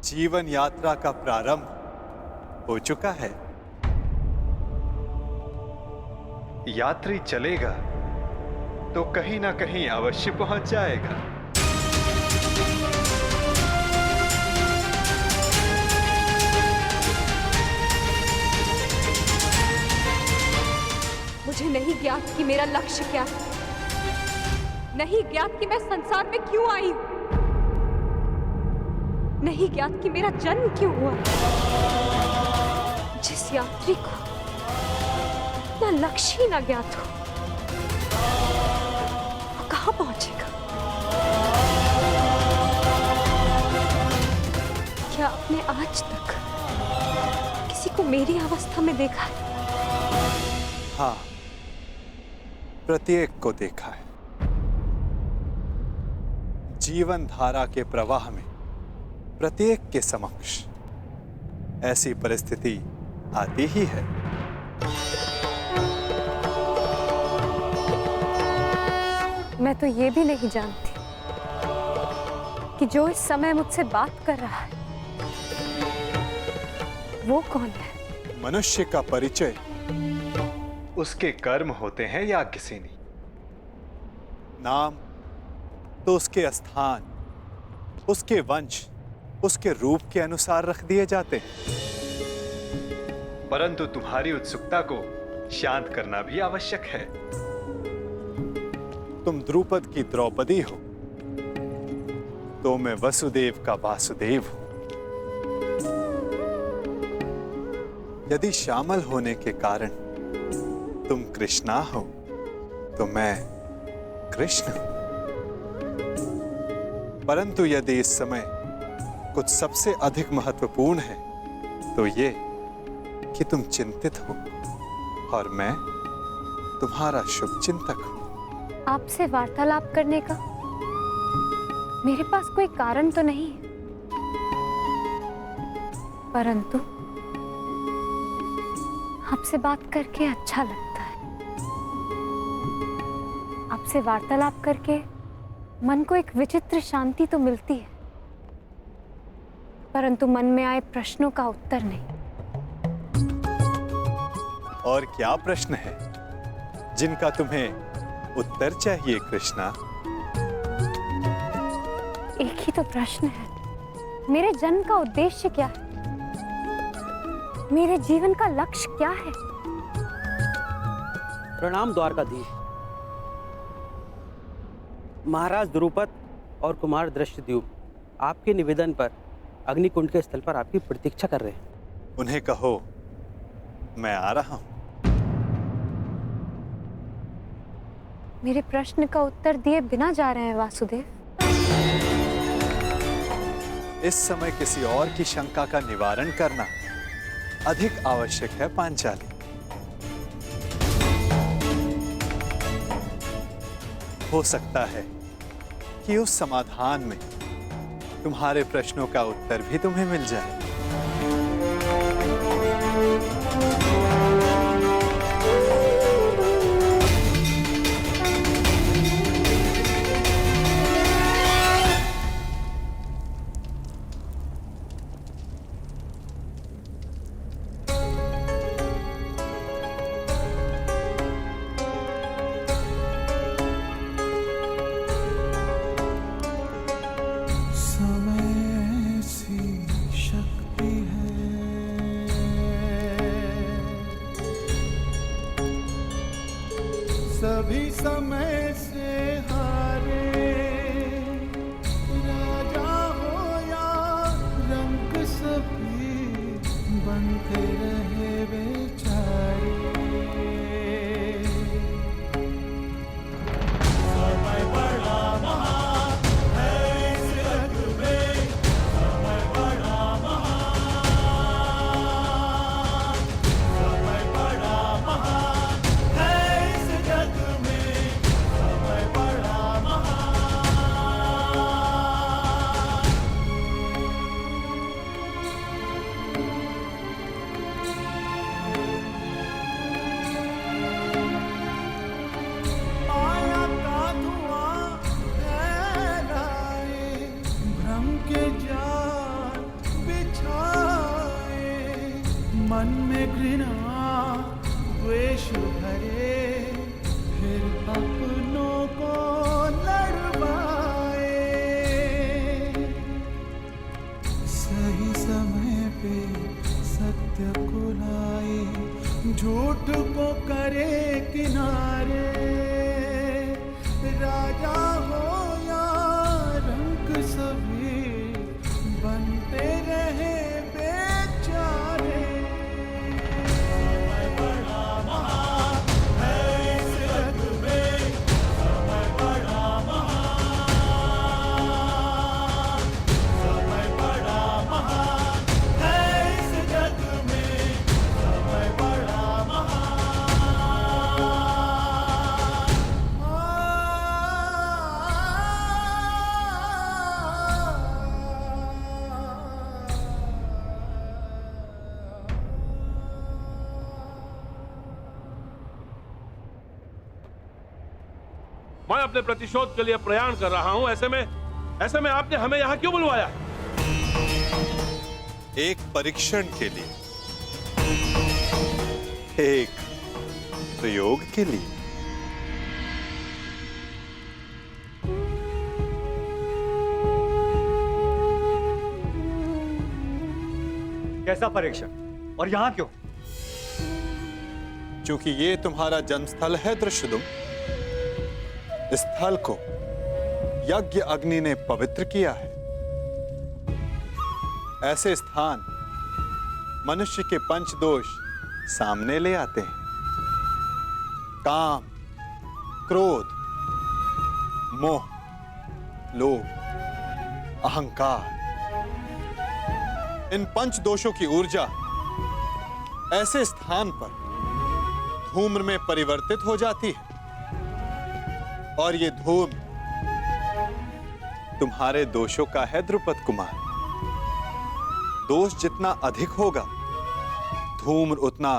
जीवन यात्रा का प्रारंभ हो चुका है। यात्री चलेगा तो कहीं ना कहीं अवश्य पहुंच जाएगा। मुझे नहीं ज्ञात कि मेरा लक्ष्य क्या है, नहीं ज्ञात कि मैं संसार में क्यों आई हूं, नहीं ज्ञात कि मेरा जन्म क्यों हुआ। जिस यात्री को अपना लक्ष्य ही ना ज्ञात हो, वो कहां पहुंचेगा? क्या आपने आज तक किसी को मेरी अवस्था में देखा है? हाँ, प्रत्येक को देखा है। जीवन धारा के प्रवाह में प्रत्येक के समक्ष ऐसी परिस्थिति आती ही है। मैं तो ये भी नहीं जानती कि जो इस समय मुझसे बात कर रहा है वो कौन है। मनुष्य का परिचय उसके कर्म होते हैं या किसी नहीं। नाम तो उसके स्थान, उसके वंश, उसके रूप के अनुसार रख दिए जाते हैं। परंतु तुम्हारी उत्सुकता को शांत करना भी आवश्यक है। तुम द्रुपद की द्रौपदी हो तो मैं वसुदेव का वासुदेव हूं। यदि श्यामल होने के कारण तुम कृष्णा हो तो मैं कृष्ण हूं। परंतु यदि इस समय कुछ सबसे अधिक महत्वपूर्ण है तो ये कि तुम चिंतित हो और मैं तुम्हारा शुभ चिंतक हूं। आपसे वार्तालाप करने का मेरे पास कोई कारण तो नहीं है, परंतु आपसे बात करके अच्छा लगता है। आपसे वार्तालाप करके मन को एक विचित्र शांति तो मिलती है, परंतु मन में आए प्रश्नों का उत्तर नहीं। और क्या प्रश्न है जिनका तुम्हें उत्तर चाहिए कृष्णा? एक ही तो प्रश्न है, मेरे जन्म का उद्देश्य क्या है, मेरे जीवन का लक्ष्य क्या है? प्रणाम द्वारकाधीश। महाराज द्रुपद और कुमार दृष्टद्युम्न आपके निवेदन पर अग्निकुंड के स्थल पर आपकी प्रतीक्षा कर रहे हैं। उन्हें कहो मैं आ रहा हूं। मेरे प्रश्न का उत्तर दिए बिना जा रहे हैं वासुदेव। इस समय किसी और की शंका का निवारण करना अधिक आवश्यक है पांचाली। हो सकता है कि उस समाधान में तुम्हारे प्रश्नों का उत्तर भी तुम्हें मिल जाए। सभी समय से हारे, राजा हो या रंग सभी बनते रहे बेचारे। समय बड़ा महान है इस जग में, समय बड़ा महान, समय बड़ा महान है इस जग में, समय बड़ा महान। माया का धुआं फैलाए, भ्रम के जाल मन में घृणा द्वेष भरे, फिर अपनों को लड़वाए। सही समय पे सत्य को लाए, झूठ को करे किनारे। राजा हो या रंक सभी बनते रहे बेचारे। समय बड़ा महान है इस जग में, समय बड़ा महान, समय बड़ा महान है इस जग में, समय बड़ा महान। मैं अपने प्रतिशोध के लिए प्रयाण कर रहा हूं। ऐसे में आपने हमें यहां क्यों बुलवाया? एक परीक्षण के लिए, एक प्रयोग के लिए। कैसा परीक्षण और यहां क्यों? क्योंकि ये तुम्हारा जन्मस्थल है दृश्यदुम। इस स्थल को यज्ञ अग्नि ने पवित्र किया है। ऐसे स्थान मनुष्य के पंच दोष सामने ले आते हैं। काम, क्रोध, मोह, लोभ, अहंकार। इन पंच दोषों की ऊर्जा ऐसे स्थान पर धूम्र में परिवर्तित हो जाती है, और ये धूम्र तुम्हारे दोषों का है द्रुपद कुमार। दोष जितना अधिक होगा, धूम्र उतना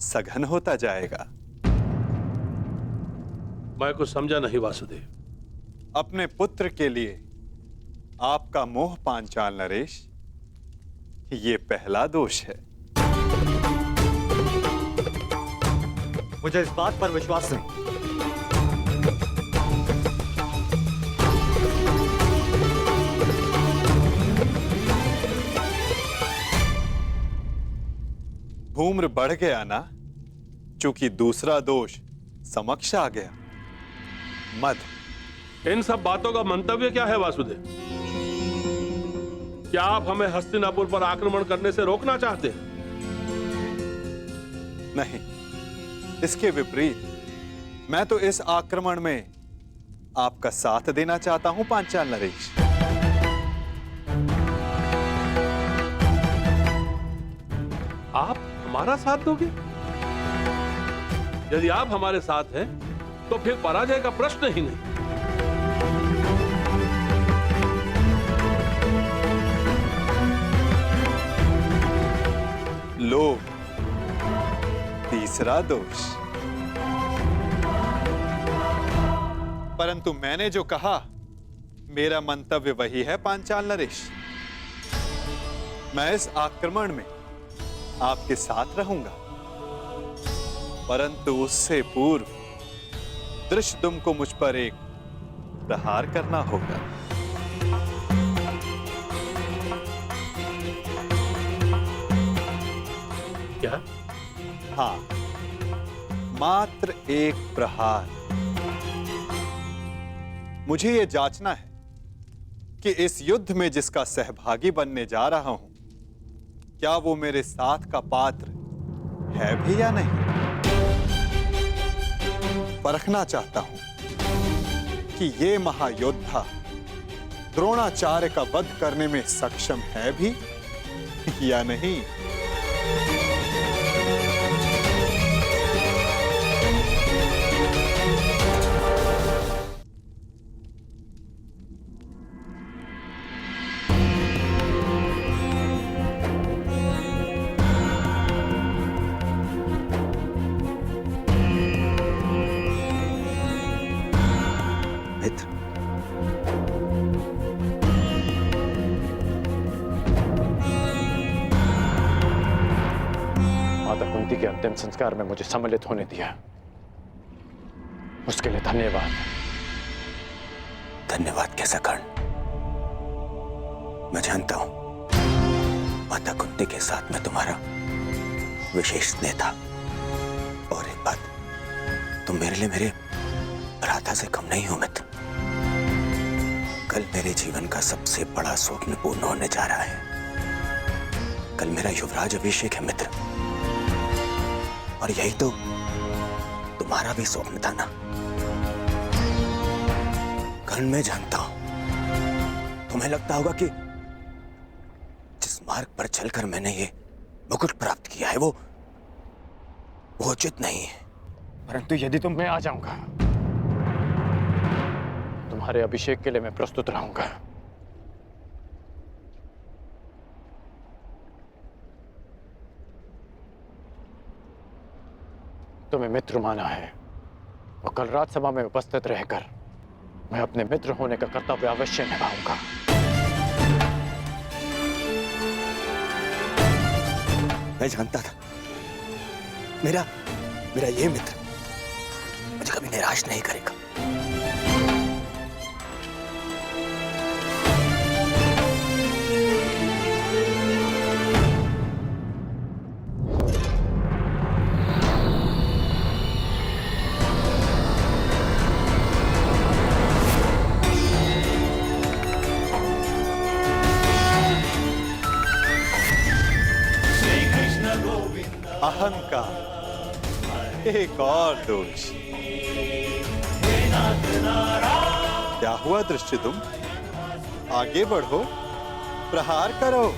सघन होता जाएगा। मैं कुछ समझा नहीं वासुदेव। अपने पुत्र के लिए आपका मोह पांचाल नरेश, ये पहला दोष है। मुझे इस बात पर विश्वास नहीं। धूम्र बढ़ गया ना, क्योंकि दूसरा दोष समक्ष आ गया, मद। इन सब बातों का मंतव्य क्या है वासुदेव? क्या आप हमें हस्तिनापुर पर आक्रमण करने से रोकना चाहते हैं? नहीं, इसके विपरीत मैं तो इस आक्रमण में आपका साथ देना चाहता हूं पांचाल नरेश। आप हमारा साथ दोगे? यदि आप हमारे साथ हैं, तो फिर पराजय का प्रश्न ही नहीं। लोभ, तीसरा दोष। परंतु मैंने जो कहा, मेरा मंतव्य वही है पांचाल नरेश। मैं इस आक्रमण में आपके साथ रहूंगा, परंतु उससे पूर्व दृश्यदुम को मुझ पर एक प्रहार करना होगा। क्या? हाँ, मात्र एक प्रहार। मुझे यह जांचना है कि इस युद्ध में जिसका सहभागी बनने जा रहा हूं, क्या वो मेरे साथ का पात्र है भी या नहीं। परखना चाहता हूं कि ये महायोद्धा द्रोणाचार्य का वध करने में सक्षम है भी या नहीं। कुंती के अंतिम संस्कार में मुझे सम्मिलित होने दिया, उसके लिए धन्यवाद। धन्यवाद कैसा कर्ण? मैं जानता हूं माता कुंती के साथ में तुम्हारा विशेष स्नेह था। और एक बात, तुम मेरे लिए मेरे भ्राता से कम नहीं हो मित्र। कल मेरे जीवन का सबसे बड़ा स्वप्न पूर्ण होने जा रहा है। कल मेरा युवराज अभिषेक है मित्र, और यही तो तुम्हारा भी स्वप्न था ना। कर्ण, मैं जानता हूं तुम्हें लगता होगा कि जिस मार्ग पर चलकर मैंने ये मुकुट प्राप्त किया है वो उचित नहीं है। परंतु यदि तुम, मैं आ जाऊंगा। तुम्हारे अभिषेक के लिए मैं प्रस्तुत रहूंगा। तुम्हें मित्र माना है, और कल राजसभा में उपस्थित रहकर मैं अपने मित्र होने का कर्तव्य अवश्य निभाऊंगा। मैं जानता था मेरा ये मित्र मुझे कभी निराश नहीं करेगा। अहंकार एक और दोष। क्या हुआ दृष्टिदुम? आगे बढ़ो, प्रहार करो।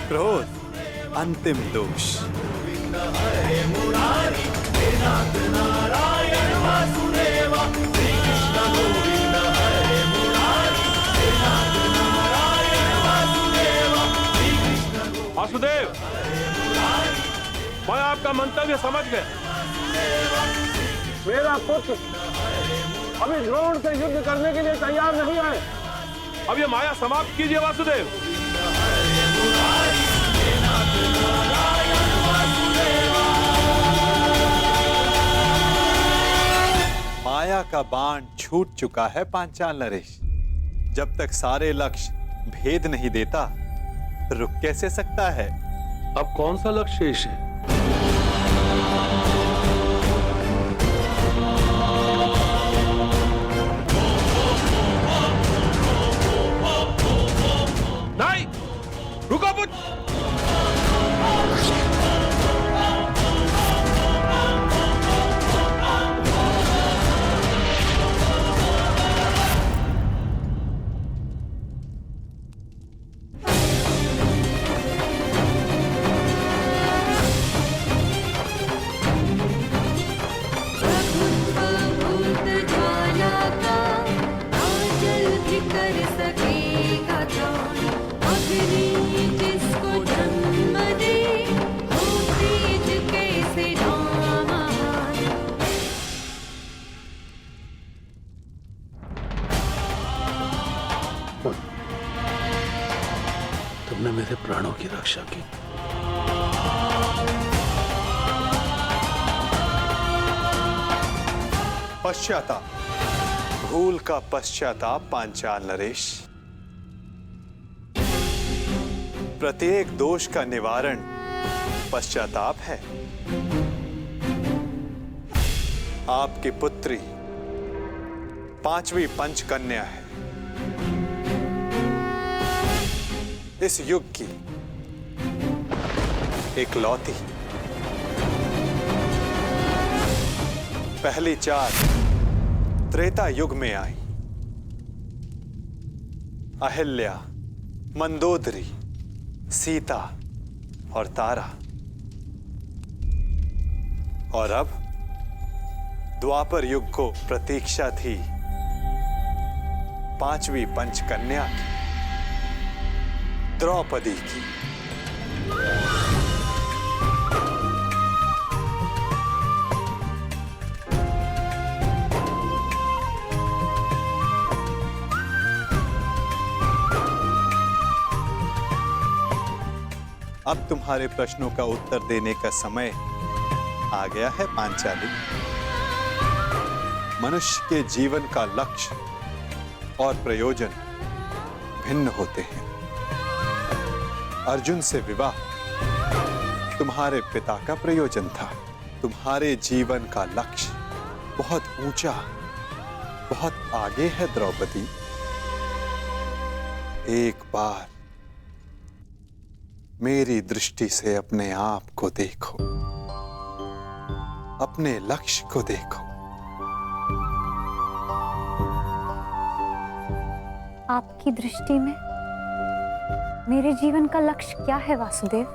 क्रोध अंतिम दोष। वासुदेव, मैं आपका मंतव्य समझ गया। मेरा पुत्र अभी द्रोण से युद्ध करने के लिए तैयार नहीं है। अब ये माया समाप्त कीजिए वासुदेव। माया का बाण छूट चुका है पांचाल नरेश। जब तक सारे लक्ष्य भेद नहीं देता, रुक कैसे सकता है? अब कौन सा लक्ष्य शेष है? नहीं, रुको पुत्र। तुमने मेरे प्राणों की रक्षा की। पश्चाताप, भूल का पश्चाताप पांचाल नरेश। प्रत्येक दोष का निवारण पश्चाताप है। आपकी पुत्री पांचवी पंचकन्या है। इस युग की इकलौती। पहली चार त्रेता युग में आई। अहिल्या, मंदोदरी, सीता और तारा। और अब द्वापर युग को प्रतीक्षा थी पांचवी पंचकन्या की, द्रौपदी की। अब तुम्हारे प्रश्नों का उत्तर देने का समय आ गया है पांचाली। मनुष्य के जीवन का लक्ष्य और प्रयोजन भिन्न होते हैं। अर्जुन से विवाह तुम्हारे पिता का प्रयोजन था। तुम्हारे जीवन का लक्ष्य बहुत ऊंचा, बहुत आगे है द्रौपदी। एक बार मेरी दृष्टि से अपने आप को देखो, अपने लक्ष्य को देखो। आपकी दृष्टि में मेरे जीवन का लक्ष्य क्या है वासुदेव?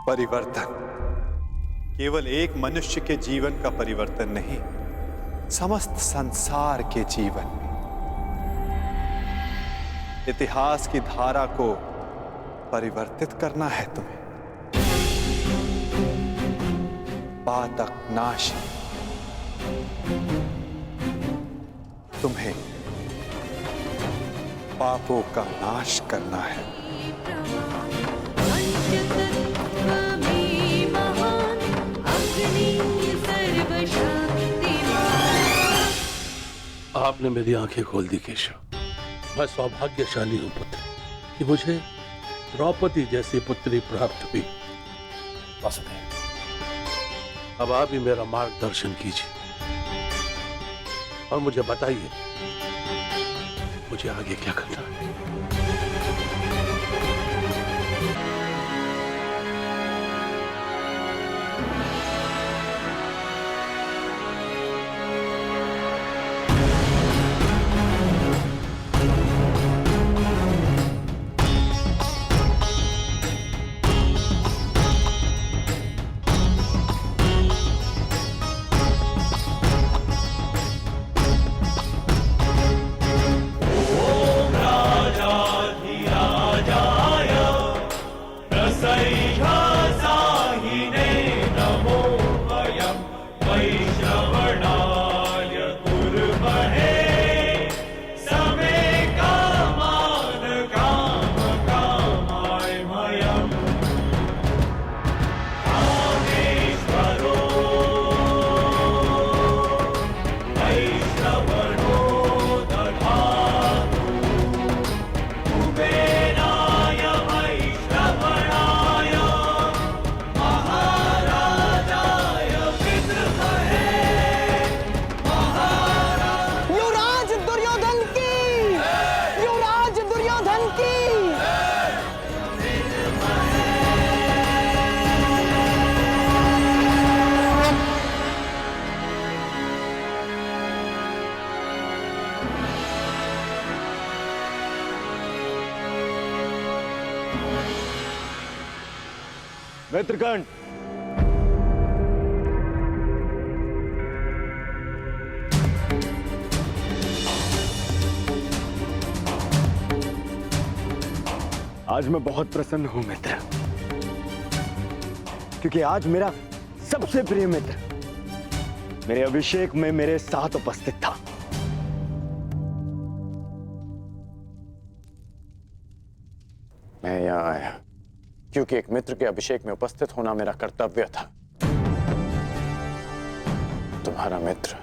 परिवर्तन। केवल एक मनुष्य के जीवन का परिवर्तन नहीं, समस्त संसार के जीवन में। इतिहास की धारा को परिवर्तित करना है तुम्हें। पातक नाश तुम्हें पापों का नाश करना है। आपने मेरी आंखें खोल दी केशव। मैं सौभाग्यशाली हूं पुत्र कि मुझे द्रौपदी जैसी पुत्री प्राप्त हुई। वासुदेव, अब आप ही मेरा मार्गदर्शन कीजिए और मुझे बताइए मुझे आगे क्या करना है। मित्रकंठ, आज मैं बहुत प्रसन्न हूं मित्र, क्योंकि आज मेरा सबसे प्रिय मित्र मेरे अभिषेक में मेरे साथ उपस्थित था। मैं यहाँ आया क्योंकि एक मित्र के अभिषेक में उपस्थित होना मेरा कर्तव्य था। तुम्हारा मित्र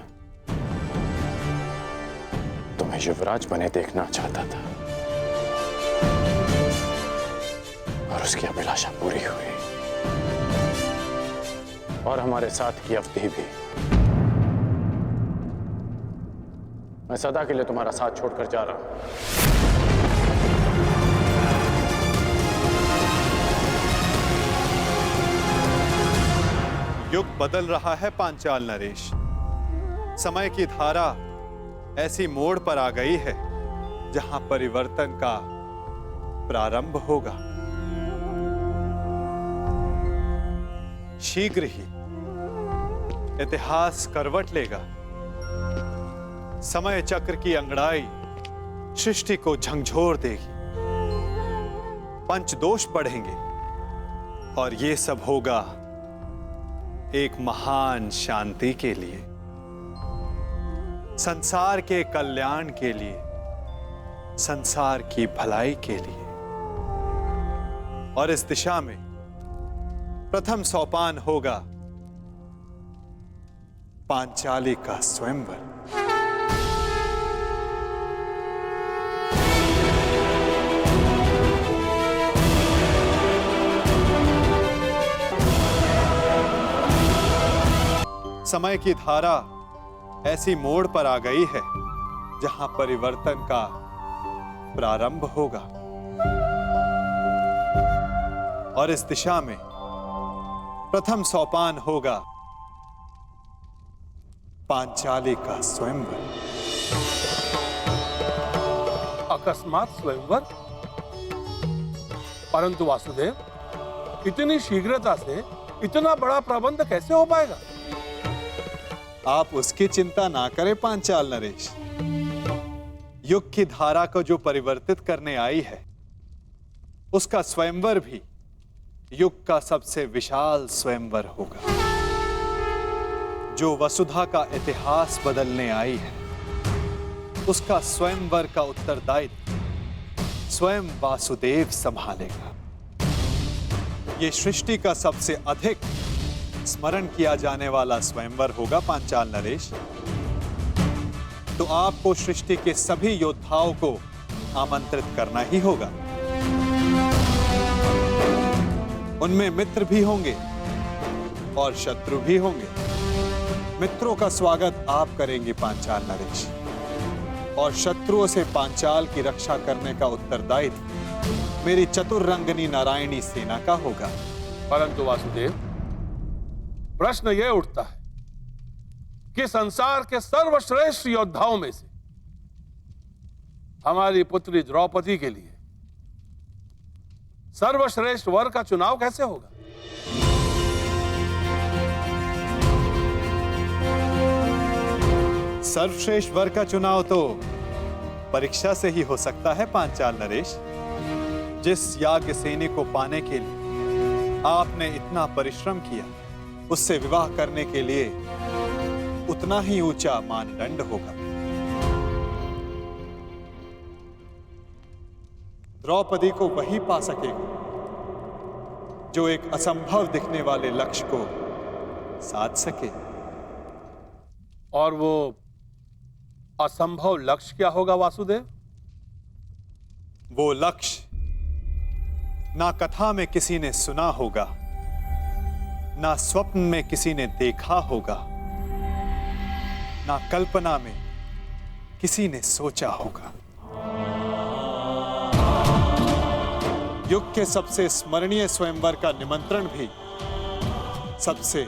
तुम्हें युवराज बने देखना चाहता था और उसकी अभिलाषा पूरी हुई, और हमारे साथ की अवधि भी। मैं सदा के लिए तुम्हारा साथ छोड़कर जा रहा हूं। युग बदल रहा है पांचाल नरेश। समय की धारा ऐसी मोड़ पर आ गई है जहां परिवर्तन का प्रारंभ होगा। शीघ्र ही इतिहास करवट लेगा। समय चक्र की अंगड़ाई सृष्टि को झंझोर देगी। पंचदोष बढ़ेंगे और ये सब होगा एक महान शांति के लिए, संसार के कल्याण के लिए, संसार की भलाई के लिए। और इस दिशा में प्रथम सोपान होगा पांचाली का स्वयंवर। समय की धारा ऐसी मोड़ पर आ गई है जहां परिवर्तन का प्रारंभ होगा और इस दिशा में प्रथम सोपान होगा पांचाली का स्वयंवर। अकस्मात स्वयंवर? परंतु वासुदेव, इतनी शीघ्रता से इतना बड़ा प्रबंध कैसे हो पाएगा? आप उसकी चिंता ना करें पांचाल नरेश। युग की धारा को जो परिवर्तित करने आई है, उसका स्वयंवर भी युग का सबसे विशाल स्वयंवर होगा। जो वसुधा का इतिहास बदलने आई है, उसका स्वयंवर का उत्तरदायित्व स्वयं वासुदेव संभालेगा। ये सृष्टि का सबसे अधिक स्मरण किया जाने वाला स्वयंवर होगा पांचाल नरेश। तो आपको सृष्टि के सभी योद्धाओं को आमंत्रित करना ही होगा। उनमें मित्र भी होंगे और शत्रु भी होंगे। मित्रों का स्वागत आप करेंगे पांचाल नरेश, और शत्रुओं से पांचाल की रक्षा करने का उत्तरदायित्व मेरी चतुर्रंगनी नारायणी सेना का होगा। परंतु वासुदेव, प्रश्न यह उठता है कि संसार के सर्वश्रेष्ठ योद्धाओं में से हमारी पुत्री द्रौपदी के लिए सर्वश्रेष्ठ वर का चुनाव कैसे होगा? सर्वश्रेष्ठ वर का चुनाव तो परीक्षा से ही हो सकता है पांचाल नरेश। जिस याज्ञ सेनी को पाने के लिए आपने इतना परिश्रम किया, उससे विवाह करने के लिए उतना ही ऊंचा मानदंड होगा। द्रौपदी को वही पा सकेगा जो एक असंभव दिखने वाले लक्ष्य को साध सके। और वो असंभव लक्ष्य क्या होगा वासुदेव? वो लक्ष्य ना कथा में किसी ने सुना होगा, ना स्वप्न में किसी ने देखा होगा, ना कल्पना में किसी ने सोचा होगा। युग के सबसे स्मरणीय स्वयंवर का निमंत्रण भी सबसे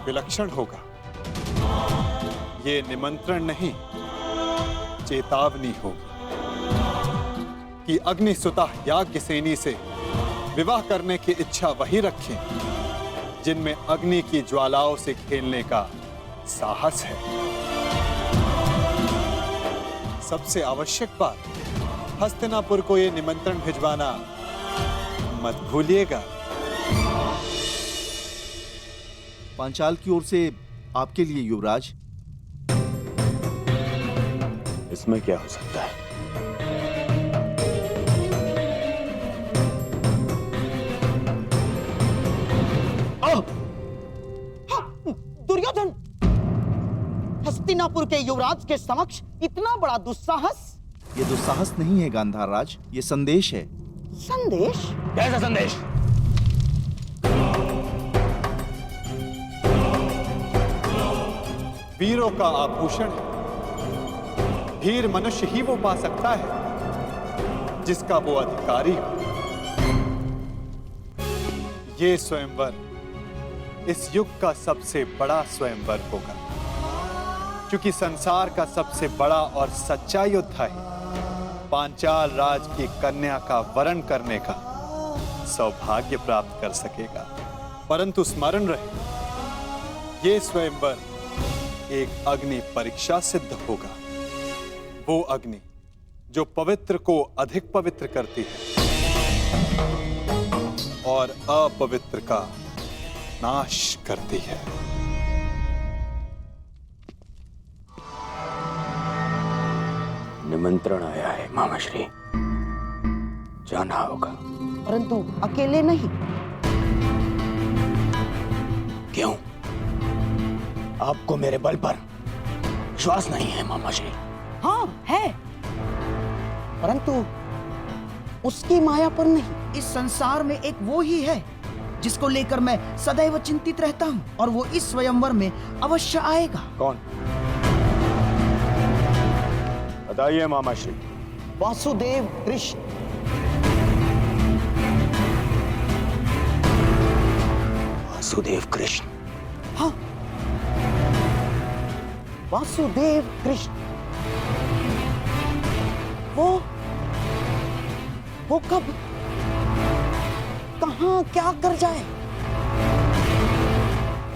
विलक्षण होगा। ये निमंत्रण नहीं, चेतावनी होगी कि अग्निसुता याज्ञसेनी से विवाह करने की इच्छा वही रखें जिनमें अग्नि की ज्वालाओं से खेलने का साहस है। सबसे आवश्यक बात, हस्तिनापुर को यह निमंत्रण भिजवाना मत भूलिएगा। पांचाल की ओर से आपके लिए युवराज। इसमें क्या हो सकता है? दुर्योधन, हस्तिनापुर के युवराज के समक्ष इतना बड़ा दुस्साहस? ये दुस्साहस नहीं है गांधार राज, ये संदेश है। संदेश? कैसा संदेश? वीरों का आभूषण है। वीर मनुष्य ही वो पा सकता है जिसका वो अधिकारी हो। ये स्वयंवर इस युग का सबसे बड़ा स्वयंवर होगा, क्योंकि संसार का सबसे बड़ा और सच्चा योद्धा ही पांचाल राज की कन्या का वरण करने का सौभाग्य प्राप्त कर सकेगा। परंतु स्मरण रहे, ये स्वयंवर एक अग्नि परीक्षा सिद्ध होगा। वो अग्नि जो पवित्र को अधिक पवित्र करती है और अपवित्र का नाश करती है। निमंत्रण आया है मामाश्री, जाना होगा। परंतु अकेले नहीं। क्यों? आपको मेरे बल पर विश्वास नहीं है मामा जी? हाँ है, परंतु उसकी माया पर नहीं। इस संसार में एक वो ही है जिसको लेकर मैं सदैव चिंतित रहता हूँ, और वो इस स्वयंवर में अवश्य आएगा। कौन? बताइए मामा श्री। वासुदेव कृष्ण। वासुदेव कृष्ण? हाँ, वासुदेव कृष्ण। वो कब, कहाँ, क्या कर जाए,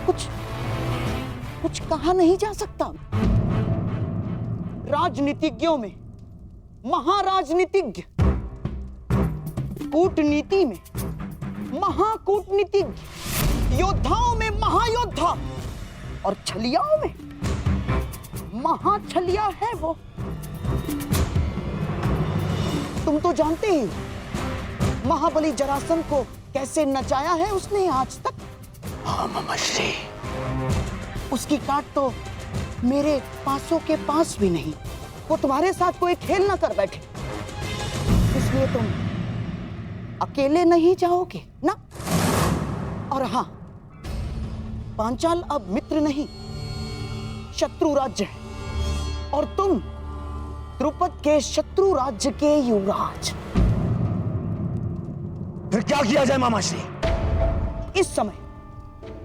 कुछ कहा नहीं जा सकता। राजनीतिज्ञों में महाराजनीतिज्ञ, कूटनीति में महाकूटनीतिज्ञ, योद्धाओं में महायोद्धा और छलियाओं में महाछलिया है वो। तुम तो जानते ही महाबली जरासंध को कैसे नचाया है उसने आज तक। हाँ मामा श्री। उसकी काट तो मेरे पासों के पास भी नहीं। वो तुम्हारे साथ कोई खेल ना कर बैठे, इसलिए तुम अकेले नहीं जाओगे ना। और हाँ, पांचाल अब मित्र नहीं, शत्रु राज्य है, और तुम द्रुपद के शत्रु राज्य के युवराज। फिर क्या किया जाए मामा श्री? इस समय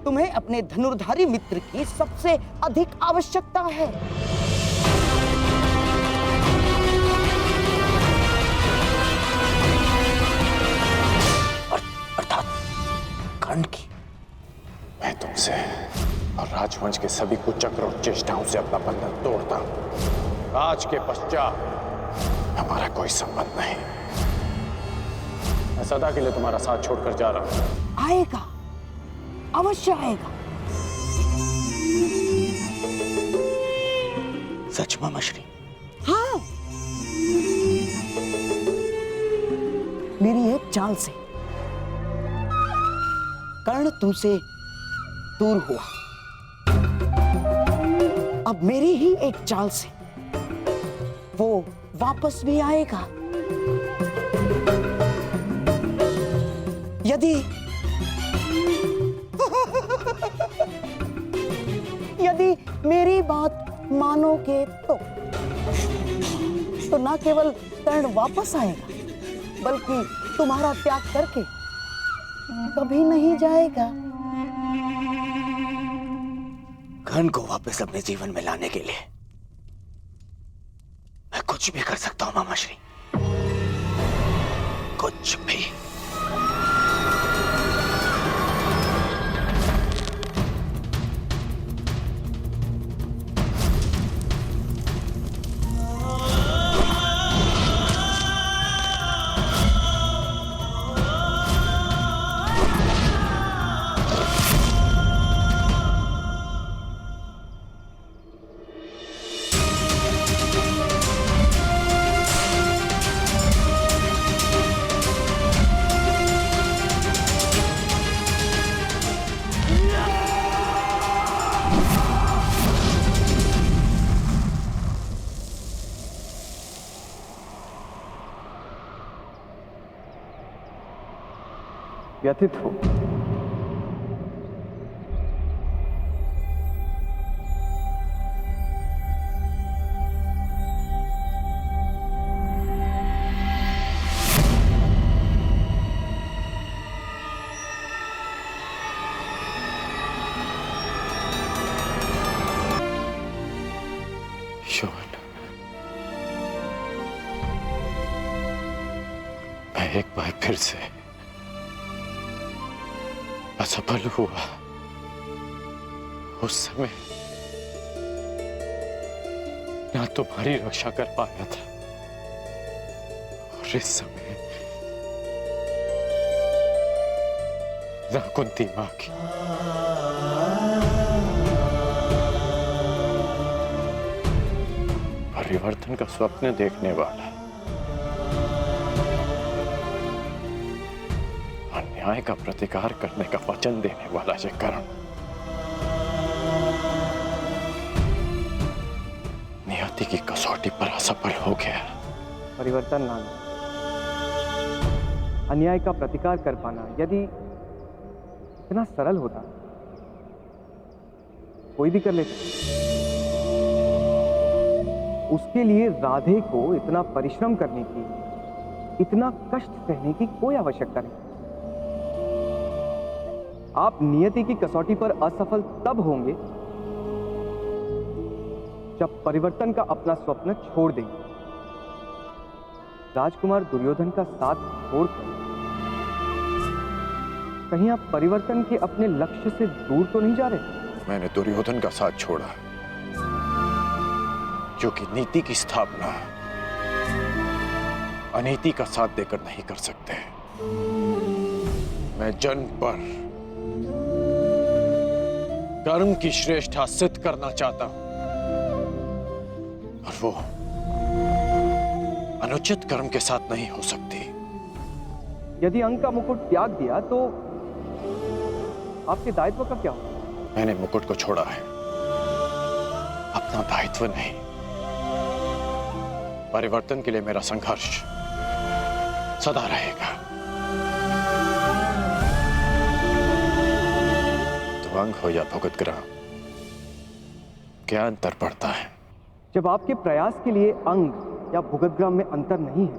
तुम्हें अपने धनुर्धारी मित्र की सबसे अधिक आवश्यकता है। अर्थात कर्ण की। मैं तुमसे और राजवंश के सभी कुचक्र और चेष्टाओं से अपना बंधन तोड़ता हूं। आज के पश्चात हमारा कोई संबंध नहीं। मैं सदा के लिए तुम्हारा साथ छोड़कर जा रहा हूं। आएगा, अवश्य आएगा। सच मामा श्री? हाँ, मेरी एक चाल से कर्ण तुमसे दूर हुआ, अब मेरी ही एक चाल से वो वापस भी आएगा। यदि मेरी बात मानोगे तो न केवल कर्ण वापस आएगा, बल्कि तुम्हारा त्याग करके कभी नहीं जाएगा। कर्ण को वापस अपने जीवन में लाने के लिए मैं कुछ भी कर सकता हूं मामा श्री, कुछ भी। व्यथित हो। यौवन, मैं एक बार फिर से असफल हुआ। उस समय ना तुम्हारी रक्षा कर पाया था, और इस समय ना कुंती मां की। परिवर्तन का स्वप्न देखने वाला अन्याय का प्रतिकार करने का वचन देने वाला ये कर्ण नियति की कसौटी पर असफल हो गया। परिवर्तन लाना, अन्याय का प्रतिकार कर पाना यदि इतना सरल होता कोई भी कर लेता। उसके लिए राधे को इतना परिश्रम करने की, इतना कष्ट सहने की कोई आवश्यकता नहीं। आप नियति की कसौटी पर असफल तब होंगे जब परिवर्तन का अपना स्वप्न छोड़ देंगे। राजकुमार दुर्योधन का साथ छोड़कर कहीं आप परिवर्तन के अपने लक्ष्य से दूर तो नहीं जा रहे? मैंने दुर्योधन का साथ छोड़ा क्योंकि नीति की स्थापना अनीति का साथ देकर नहीं कर सकते। मैं जन्म पर कर्म की श्रेष्ठता सिद्ध करना चाहता हूं और वो अनुचित कर्म के साथ नहीं हो सकती। यदि अंक का मुकुट त्याग दिया तो आपके दायित्व का क्या होगा? मैंने मुकुट को छोड़ा है, अपना दायित्व नहीं। परिवर्तन के लिए मेरा संघर्ष सदा रहेगा। तो अंग हो या भुगत ग्राम, क्या अंतर पड़ता है? जब आपके प्रयास के लिए अंग या भुगतग्राम में अंतर नहीं है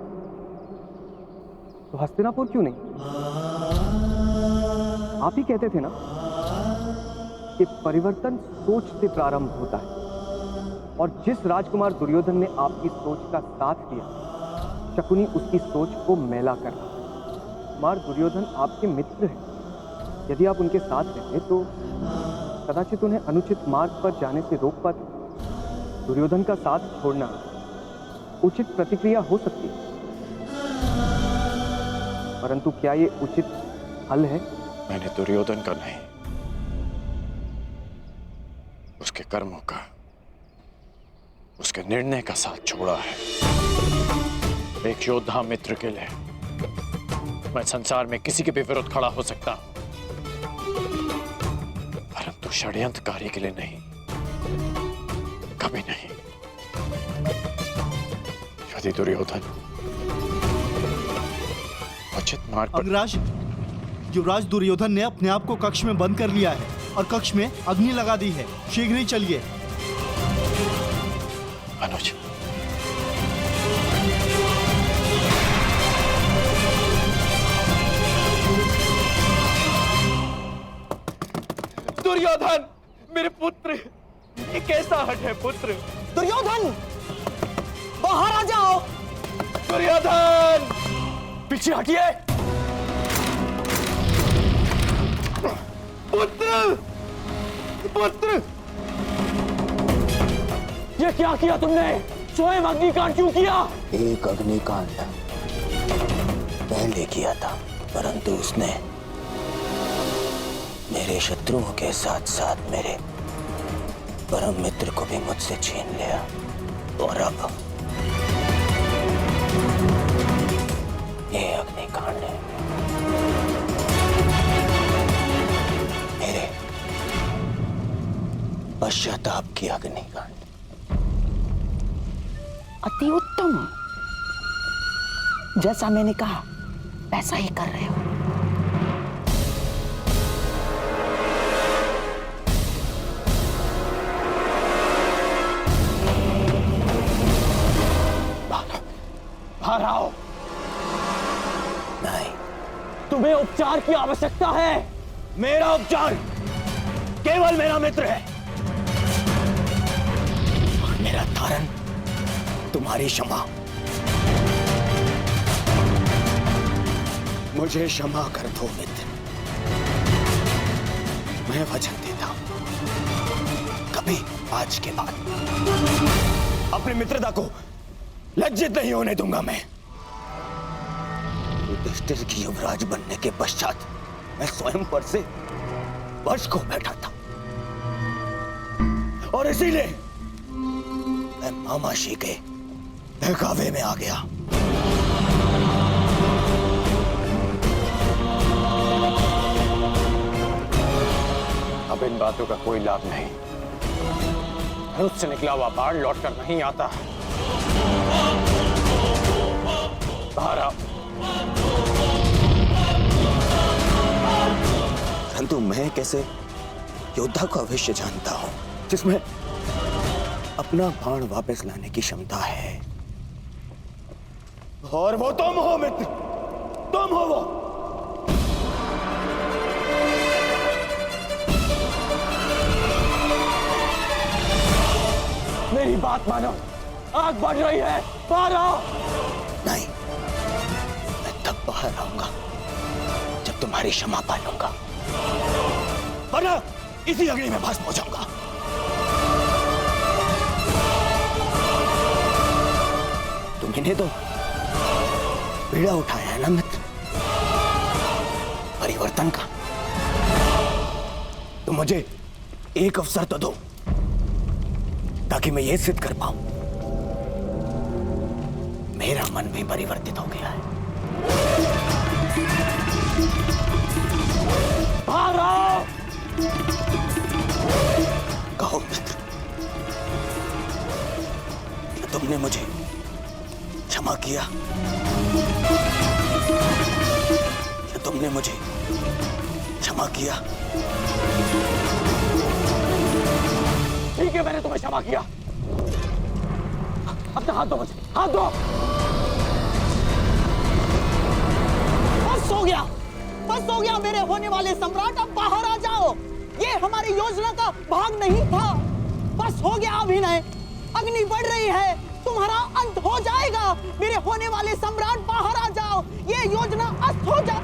तो हस्तिनापुर क्यों नहीं? आप ही कहते थे ना कि परिवर्तन सोच से प्रारंभ होता है, और जिस राजकुमार दुर्योधन ने आपकी सोच का साथ दिया, शकुनी उसकी सोच को मैला कर रहा है। कुमार दुर्योधन आपके मित्र हैं। यदि आप उनके साथ रहते तो कदाचित उन्हें अनुचित मार्ग पर जाने से रोक पाते। दुर्योधन का साथ छोड़ना उचित प्रतिक्रिया हो सकती है, परंतु क्या ये उचित हल है? मैंने दुर्योधन का नहीं, उसके कर्मों का, उसके निर्णय का साथ छोड़ा है। एक योद्धा मित्र के लिए मैं संसार में किसी के भी विरुद्ध खड़ा हो सकता हूं, परंतु षड्यंत्रकारी के लिए नहीं, कभी नहीं। यदि दुर्योधन उचित मार्ग पर... अंगराज, युवराज दुर्योधन ने अपने आप को कक्ष में बंद कर लिया है और कक्ष में अग्नि लगा दी है। शीघ्र ही चलिए। अनुज, दुर्योधन, मेरे पुत्र, ये कैसा हट है पुत्र? दुर्योधन, बाहर आ जाओ। दुर्योधन, पीछे हटिए। पुत्र, पुत्र, ये क्या किया तुमने? स्वयं अग्निकांड क्यों किया? एक अग्निकांड पहले किया था, परंतु उसने मेरे शत्रुओं के साथ साथ मेरे परम मित्र को भी मुझसे छीन लिया, और अब ये अग्निकांड है मेरे पश्चाताप की अग्निकांड। अति उत्तम, जैसा मैंने कहा वैसा ही कर रहे हो। बाहर आओ। नहीं, तुम्हें उपचार की आवश्यकता है। मेरा उपचार केवल मेरा मित्र है, और मेरा धारण तुम्हारी क्षमा। मुझे क्षमा कर दो मित्र, मैं वचन देता हूं, कभी आज के बाद अपनी मित्रता को लज्जित नहीं होने दूंगा। मैं युधिष्ठिर की युवराज बनने के पश्चात मैं स्वयं पर से वश को बैठा था, और इसीलिए मैं मामाशी के बहकावे में आ गया। बातों का कोई लाभ नहीं। धनुष से निकला हुआ बाण लौटकर नहीं आता। बाहर आओ। परंतु मैं कैसे योद्धा को अवश्य जानता हूं जिसमें अपना बाण वापस लाने की क्षमता है। और वो तुम हो मित्र, तुम हो वो। मेरी बात मानो, आग बढ़ रही है, बाहर आओ। नहीं, मैं तब बाहर आऊंगा जब तुम्हारी क्षमा पालूंगा, वरना इसी अग्नि में भस्म हो जाऊंगा। तुम्हें तो पीड़ा उठाया है ना मित्र, परिवर्तन का। तो मुझे एक अवसर तो दो ताकि मैं यह सिद्ध कर पाऊं मेरा मन भी परिवर्तित हो गया है। बाहर आओ। कहो मित्र, क्या तुमने मुझे क्षमा किया? क्या तुमने मुझे क्षमा किया? ठीक है, मैंने तुम्हें क्षमा किया। अपना हाथ दो मुझे, हाथ दो। बस हो गया मेरे होने वाले सम्राट, अब बाहर आ जाओ। ये हमारी योजना का भाग नहीं था। बस हो गया अभिनय। अग्नि बढ़ रही है, तुम्हारा अंत हो जाएगा। मेरे होने वाले सम्राट बाहर आ जाओ, ये योजना अस्त हो जा।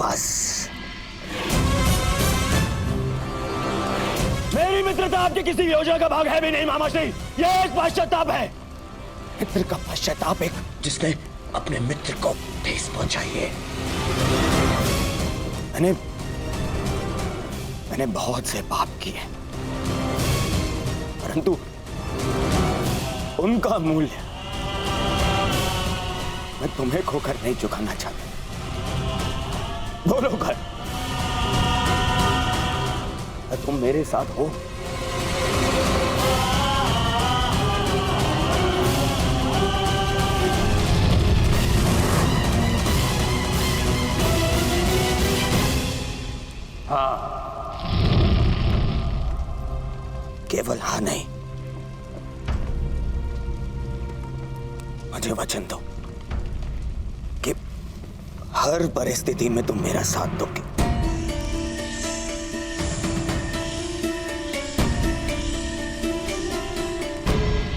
बस मेरी मित्रता आपकी किसी योजना का भाग है भी नहीं मामाश्री। ये एक पश्चाताप है। मित्र का पश्चाताप एक जिसने अपने मित्र को ठेस पहुंचाई है। मैंने बहुत से पाप किए, परंतु उनका मूल्य मैं तुम्हें खोकर नहीं चुकाना चाहता। बोलो घर, तुम मेरे साथ हो? हाँ। केवल हाँ नहीं, मुझे वचन दो कि हर परिस्थिति में तुम मेरा साथ दोगे।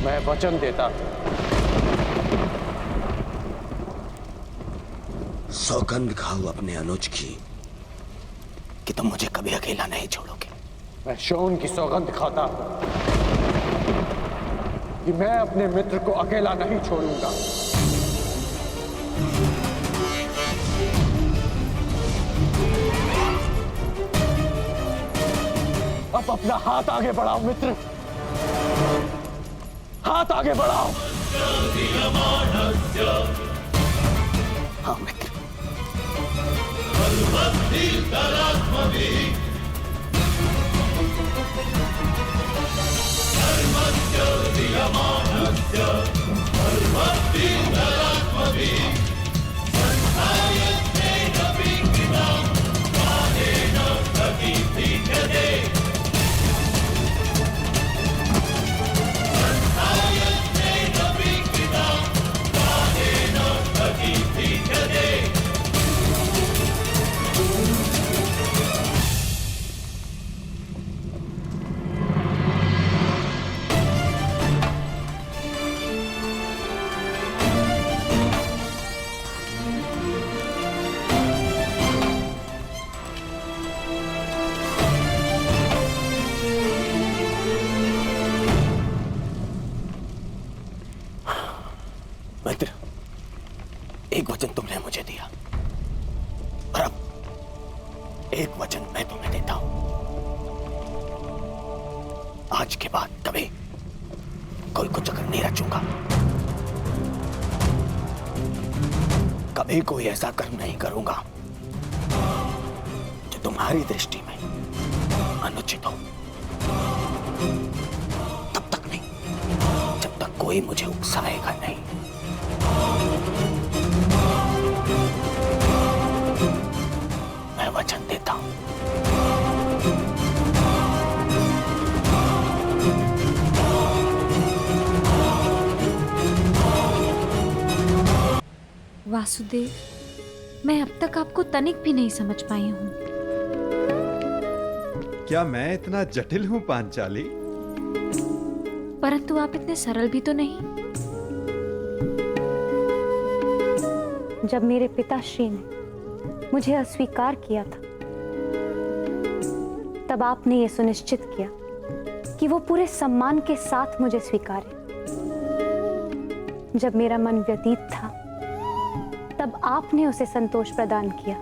मैं वचन देता हूं। सौगंध खाओ अपने अनुज की कि तुम मुझे कभी अकेला नहीं छोड़ोगे। मैं शोन की सौगंध खाता हूं कि मैं अपने मित्र को अकेला नहीं छोड़ूंगा। अब अपना हाथ आगे बढ़ाओ मित्र, हाथ आगे बढ़ाओ। हाँ मित्र। मित्र, एक वचन तुमने मुझे दिया और अब एक वचन मैं तुम्हें देता हूं। आज के बाद कभी कोई को चक्कर नहीं रचूंगा, कभी कोई ऐसा कर्म नहीं करूंगा जो तुम्हारी दृष्टि में अनुचित हो, तब तक नहीं जब तक कोई मुझे उकसाएगा नहीं। मैं वचन देता हूं। वासुदेव, मैं अब तक आपको तनिक भी नहीं समझ पाई हूं। क्या मैं इतना जटिल हूं पांचाली? परंतु आप इतने सरल भी तो नहीं। जब मेरे पिताश्री ने मुझे अस्वीकार किया था, तब आपने ये सुनिश्चित किया कि वो पूरे सम्मान के साथ मुझे स्वीकारे। जब मेरा मन व्यतीत था, तब आपने उसे संतोष प्रदान किया,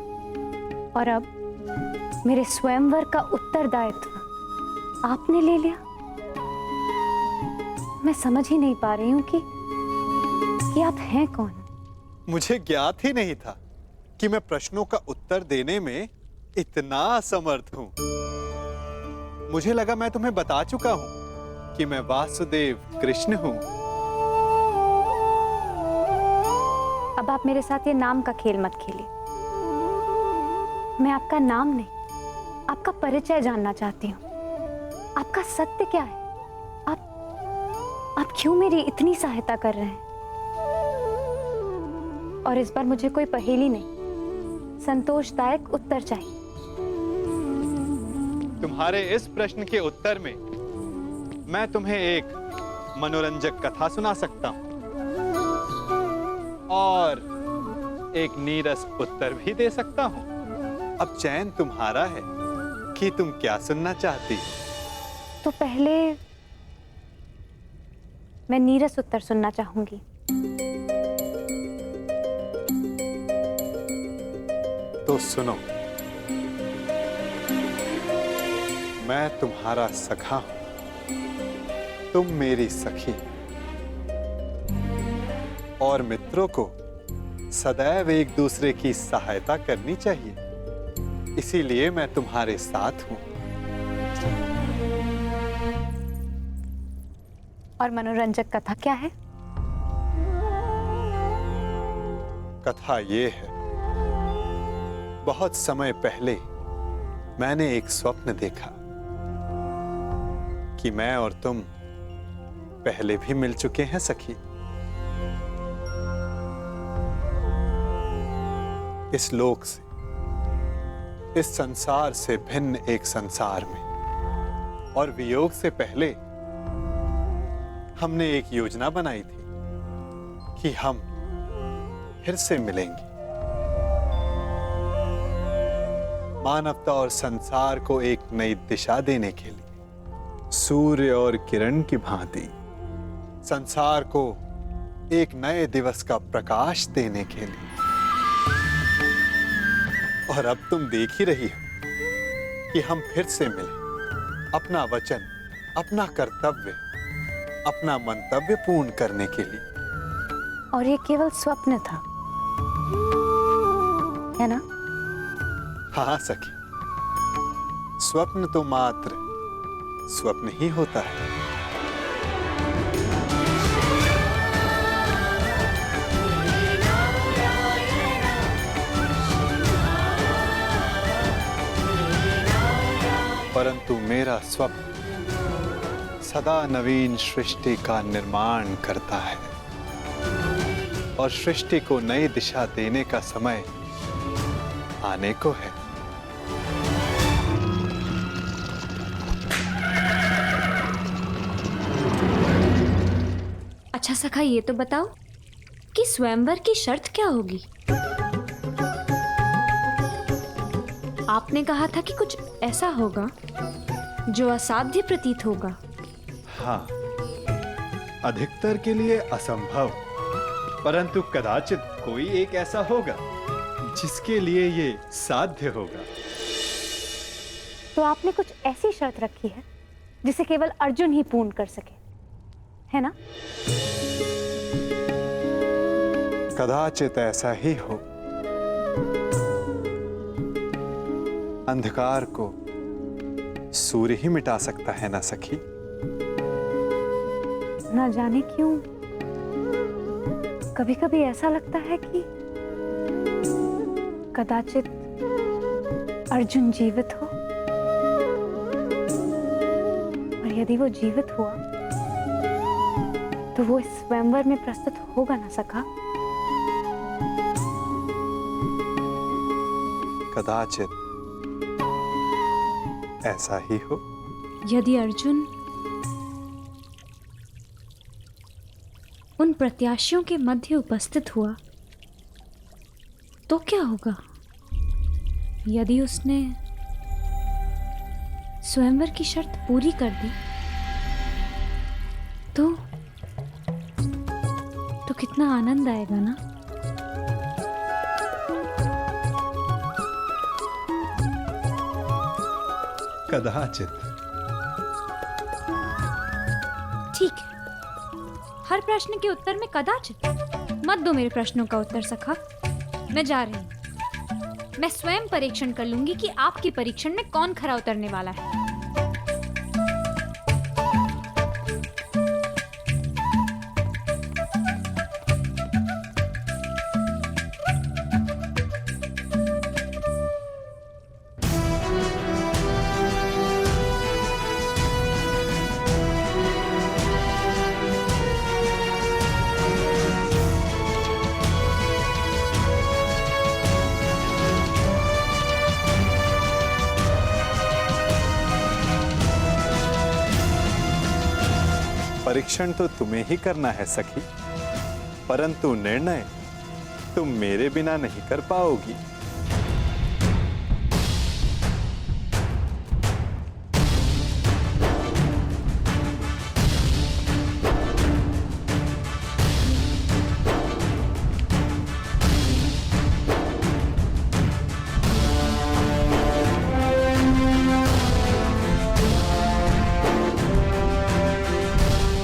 और अब मेरे स्वयंवर का उत्तरदायित्व आपने ले लिया। मैं समझ ही नहीं पा रही हूं कि आप हैं कौन। मुझे ज्ञात ही नहीं था कि मैं प्रश्नों का उत्तर देने में इतना असमर्थ हूं। मुझे लगा मैं तुम्हें बता चुका हूं कि मैं वासुदेव कृष्ण हूं। अब आप मेरे साथ ये नाम का खेल मत खेलिए। मैं आपका नाम नहीं, आपका परिचय जानना चाहती हूँ। आपका सत्य क्या है? आप क्यों मेरी इतनी सहायता कर रहे हैं? और इस बार मुझे कोई पहेली नहीं, संतोषदायक उत्तर चाहिए। तुम्हारे इस प्रश्न के उत्तर में मैं तुम्हें एक मनोरंजक कथा सुना सकता हूं और एक नीरस उत्तर भी दे सकता हूं। अब चयन तुम्हारा है कि तुम क्या सुनना चाहती हो। तो पहले मैं नीरस उत्तर सुनना चाहूंगी। तो सुनो, मैं तुम्हारा सखा हूं, तुम मेरी सखी, और मित्रों को सदैव एक दूसरे की सहायता करनी चाहिए। इसीलिए मैं तुम्हारे साथ हूं। और मनोरंजक कथा क्या है? कथा ये है, बहुत समय पहले मैंने एक स्वप्न देखा कि मैं और तुम पहले भी मिल चुके हैं सखी। इस लोक से, इस संसार से भिन्न एक संसार में, और वियोग से पहले हमने एक योजना बनाई थी कि हम फिर से मिलेंगे। मानवता और संसार को एक नई दिशा देने के लिए, सूर्य और किरण की भांति संसार को एक नए दिवस का प्रकाश देने के लिए। और अब तुम देख ही रही हो कि हम फिर से मिले, अपना वचन, अपना कर्तव्य, अपना मंतव्य पूर्ण करने के लिए। और ये केवल स्वप्न था, है ना? हाँ सखी, स्वप्न तो मात्र स्वप्न ही होता है। परंतु मेरा स्वप्न सदा नवीन सृष्टि का निर्माण करता है, और सृष्टि को नई दिशा देने का समय आने को है। अच्छा सखा, ये तो बताओ कि स्वयंवर की शर्त क्या होगी? आपने कहा था कि कुछ ऐसा होगा जो असाध्य प्रतीत होगा। हाँ, अधिकतर के लिए असंभव, परंतु कदाचित कोई एक ऐसा होगा जिसके लिए ये साध्य होगा। तो आपने कुछ ऐसी शर्त रखी है जिसे केवल अर्जुन ही पूर्ण कर सके, है ना? कदाचित ऐसा ही हो, अंधकार को सूर्य ही मिटा सकता है ना सखी? ना जाने क्यों कभी कभी ऐसा लगता है कि कदाचित अर्जुन जीवित हो, और यदि वो जीवित हुआ तो वो इस स्वयंवर में प्रस्तुत होगा ना सका? कदाचित ऐसा ही हो। यदि अर्जुन उन प्रत्याशियों के मध्य उपस्थित हुआ तो क्या होगा? यदि उसने स्वयंवर की शर्त पूरी कर दी तो कितना आनंद आएगा ना। कदाचित। ठीक है, हर प्रश्न के उत्तर में कदाचित मत दो मेरे प्रश्नों का उत्तर सखा। मैं जा रही हूं। मैं स्वयं परीक्षण कर लूंगी कि आपकी परीक्षण में कौन खरा उतरने वाला है। परीक्षण तो तुम्हें ही करना है सखी, परंतु निर्णय तुम मेरे बिना नहीं कर पाओगी।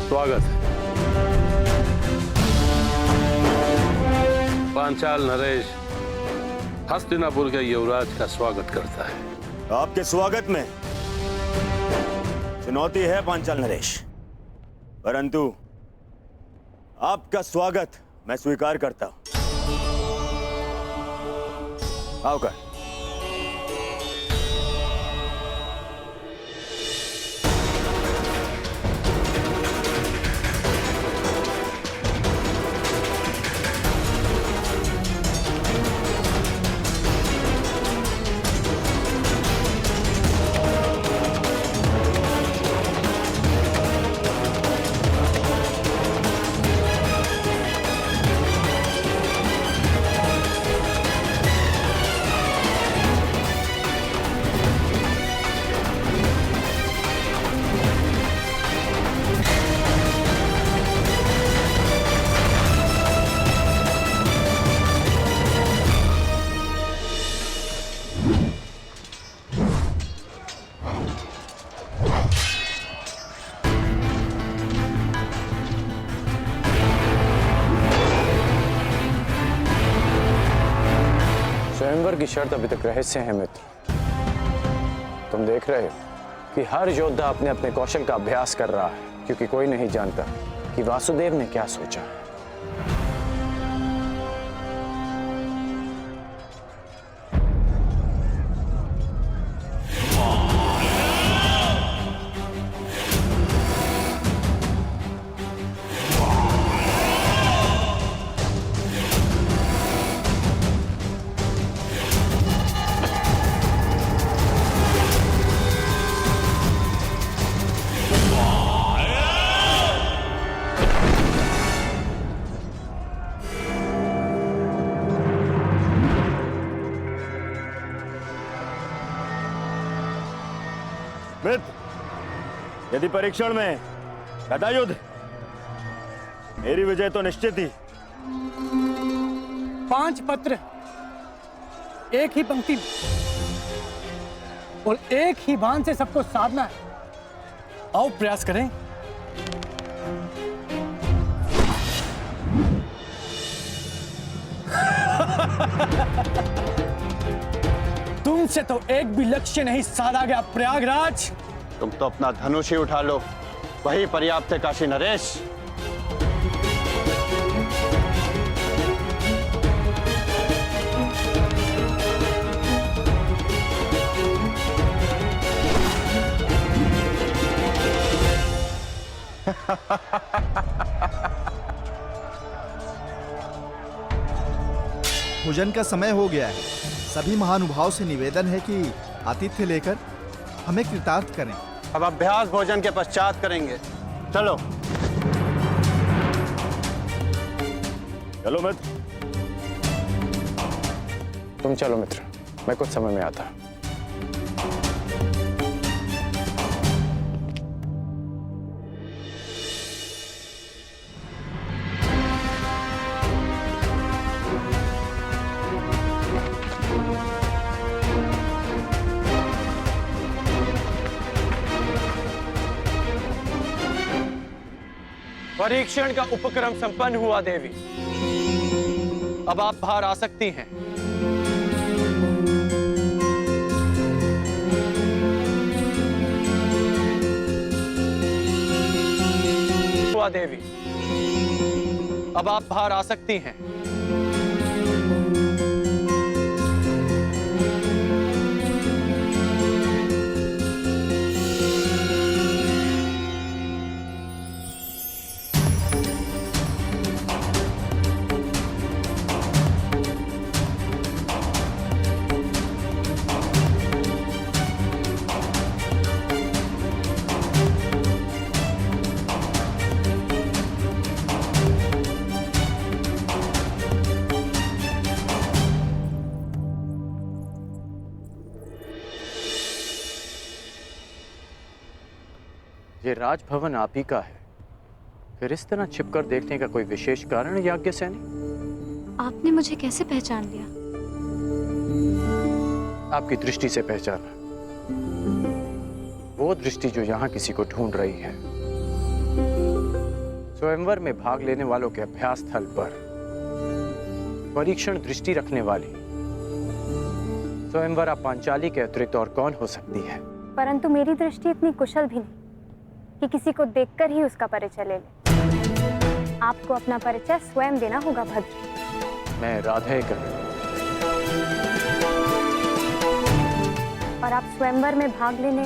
स्वागत है। पांचाल नरेश हस्तिनापुर के युवराज का स्वागत करता है। आपके स्वागत में चुनौती है पांचाल नरेश, परंतु आपका स्वागत मैं स्वीकार करता हूं। आओ कर। स्वयंवर की शर्त अभी तक रहस्य है मित्र। तुम देख रहे हो कि हर योद्धा अपने अपने कौशल का अभ्यास कर रहा है, क्योंकि कोई नहीं जानता कि वासुदेव ने क्या सोचा है। मित्र, यदि परीक्षण में गदायुद्ध, मेरी विजय तो निश्चित ही। 5 पत्र एक ही पंक्ति में और एक ही बाण से सबको साधना है। आओ प्रयास करें। तुमसे तो एक भी लक्ष्य नहीं साधा गया प्रयागराज। तुम तो अपना धनुष ही उठा लो, वही पर्याप्त है काशी नरेश। भोजन का समय हो गया है। सभी महानुभाव से निवेदन है कि आतिथ्य लेकर हमें कृतार्थ करें। अब अभ्यास भोजन के पश्चात करेंगे। चलो चलो मित्र। तुम चलो मित्र, मैं कुछ समय में आता। परीक्षण का उपक्रम संपन्न हुआ देवी। अब आप बाहर आ सकती हैं। हुआ देवी, अब आप बाहर आ सकती हैं। ये राजभवन आप ही का है, फिर इस तरह छिपकर देखने का कोई विशेष कारण याज्ञसेनी? आपने मुझे कैसे पहचान लिया? आपकी दृष्टि से पहचाना, वो दृष्टि जो यहां किसी को ढूंढ रही है। स्वयंवर में भाग लेने वालों के अभ्यास स्थल पर परीक्षण दृष्टि रखने वाली स्वयंवरा पांचाली के अतिरिक्त और कौन हो सकती है? परंतु मेरी दृष्टि इतनी कुशल भी नहीं कि किसी को देखकर ही उसका परिचय ले ले। आपको अपना परिचय स्वयं देना होगा भद्र। मैं राधेकर। और आप स्वयंवर में भाग लेने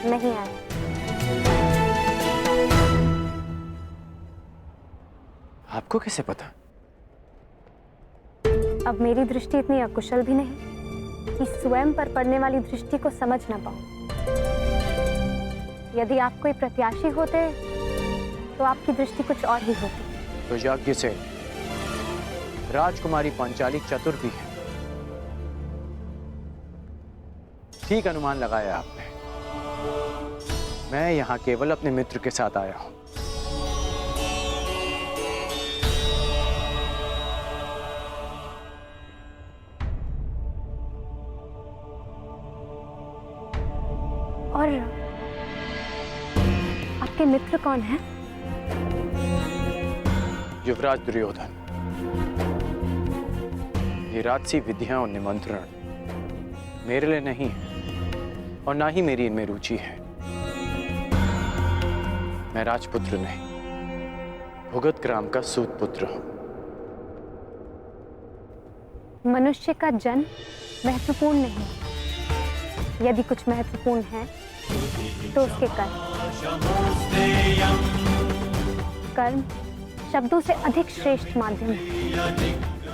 नहीं आए। आपको कैसे पता? अब मेरी दृष्टि इतनी अकुशल भी नहीं कि स्वयं पर पड़ने वाली दृष्टि को समझ ना पाऊं। यदि आप कोई प्रत्याशी होते तो आपकी दृष्टि कुछ और ही होती। तो यज्ञ से राजकुमारी पांचाली चतुर भी है। ठीक अनुमान लगाया आपने। मैं यहां केवल अपने मित्र के साथ आया हूं। और आपके मित्र कौन हैं? युवराज दुर्योधन। ये राजसी विधियां और निमंत्रण मेरे लिए नहीं है और ना ही मेरी इनमें रुचि है। मैं राजपुत्र नहीं, भुगत ग्राम का सूत पुत्र हूं। मनुष्य का जन्म महत्वपूर्ण नहीं, यदि कुछ महत्वपूर्ण है तो उसके कर्म। कर्म शब्दों से अधिक श्रेष्ठ माध्यम है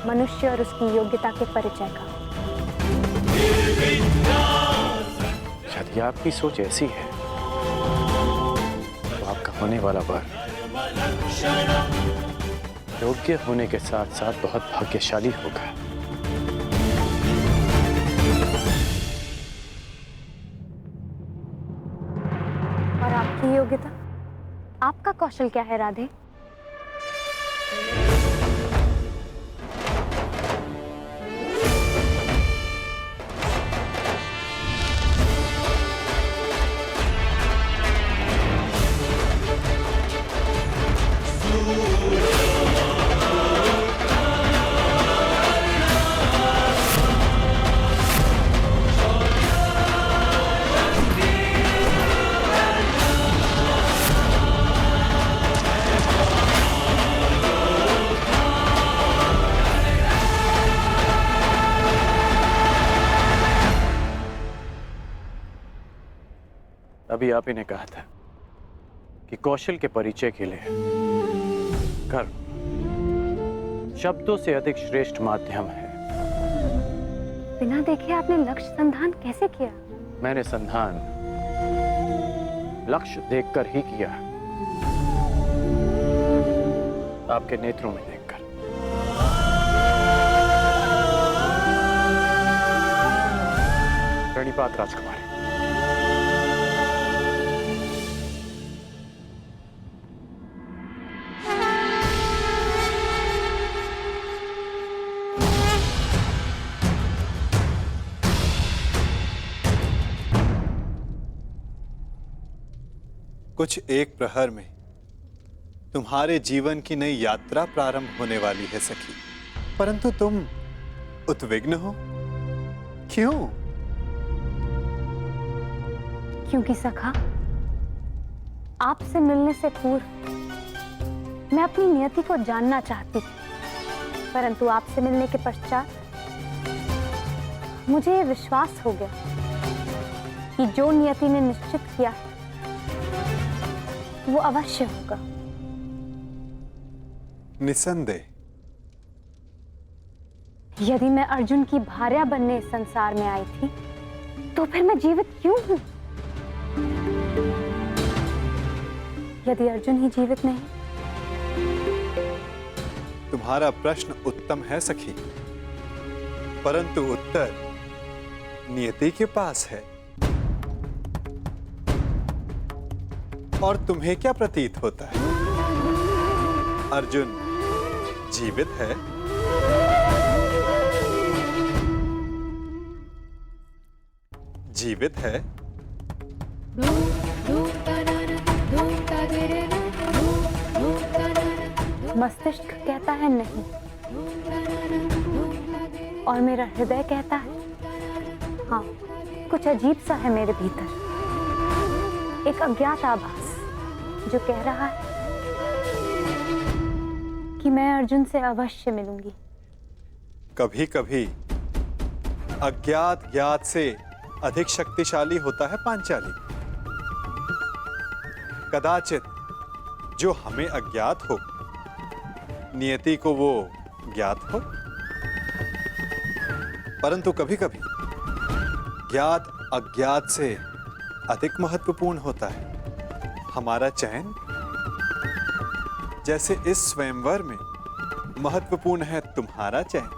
मनुष्य और उसकी योग्यता के परिचय का। यदि आपकी सोच ऐसी है तो आपका होने वाला वर योग्य होने के साथ साथ बहुत भाग्यशाली होगा। और आपकी योग्यता, आपका कौशल क्या है राधे? अभी आप ही ने कहा था कि कौशल के परिचय के लिए कर्म शब्दों से अधिक श्रेष्ठ माध्यम है। बिना देखे आपने लक्ष्य संधान कैसे किया? मैंने संधान लक्ष्य देखकर ही किया, आपके नेत्रों में देखकर। प्रणिपात राजकुमारी। कुछ एक प्रहर में तुम्हारे जीवन की नई यात्रा प्रारंभ होने वाली है सखी, परंतु तुम उद्विग्न हो, क्यों? क्योंकि सखा, आपसे मिलने से पूर्व मैं अपनी नियति को जानना चाहती थी, परंतु आपसे मिलने के पश्चात मुझे ये विश्वास हो गया कि जो नियति ने निश्चित किया है वो अवश्य होगा। निसंदेह। यदि मैं अर्जुन की भार्या बनने इस संसार में आई थी, तो फिर मैं जीवित क्यों हूं? यदि अर्जुन ही जीवित नहीं। तुम्हारा प्रश्न उत्तम है सखी, परंतु उत्तर नियति के पास है। और तुम्हें क्या प्रतीत होता है? अर्जुन जीवित है? जीवित है? मस्तिष्क कहता है नहीं, और मेरा हृदय कहता है हाँ। कुछ अजीब सा है मेरे भीतर, एक अज्ञात आभास जो कह रहा है कि मैं अर्जुन से अवश्य मिलूंगी। कभी कभी अज्ञात ज्ञात से अधिक शक्तिशाली होता है पांचाली। कदाचित जो हमें अज्ञात हो, नियति को वो ज्ञात हो, परंतु कभी कभी ज्ञात अज्ञात से अधिक महत्वपूर्ण होता है हमारा चयन। जैसे इस स्वयंवर में महत्वपूर्ण है तुम्हारा चयन।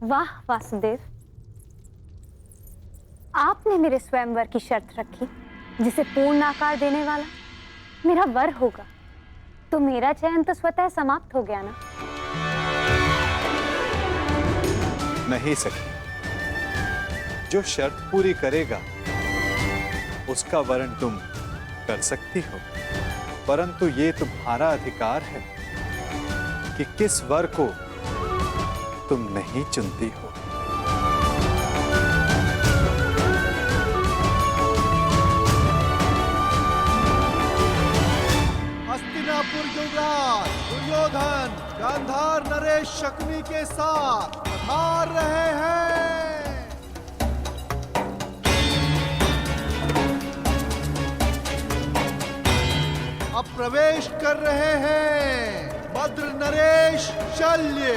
वाह वासुदेव, आपने मेरे स्वयंवर की शर्त रखी जिसे पूर्ण आकार देने वाला मेरा वर होगा, तो मेरा चयन तो स्वतः समाप्त हो गया ना? नहीं सखी, जो शर्त पूरी करेगा उसका वर्ण तुम कर सकती हो, परंतु ये तुम्हारा अधिकार है कि किस वर को तुम नहीं चुनती हो। हस्तिनापुर युवराज दुर्योधन गांधार नरेश शकुनी के साथ पधार रहे हैं। अब प्रवेश कर रहे हैं भद्र नरेश शल्य।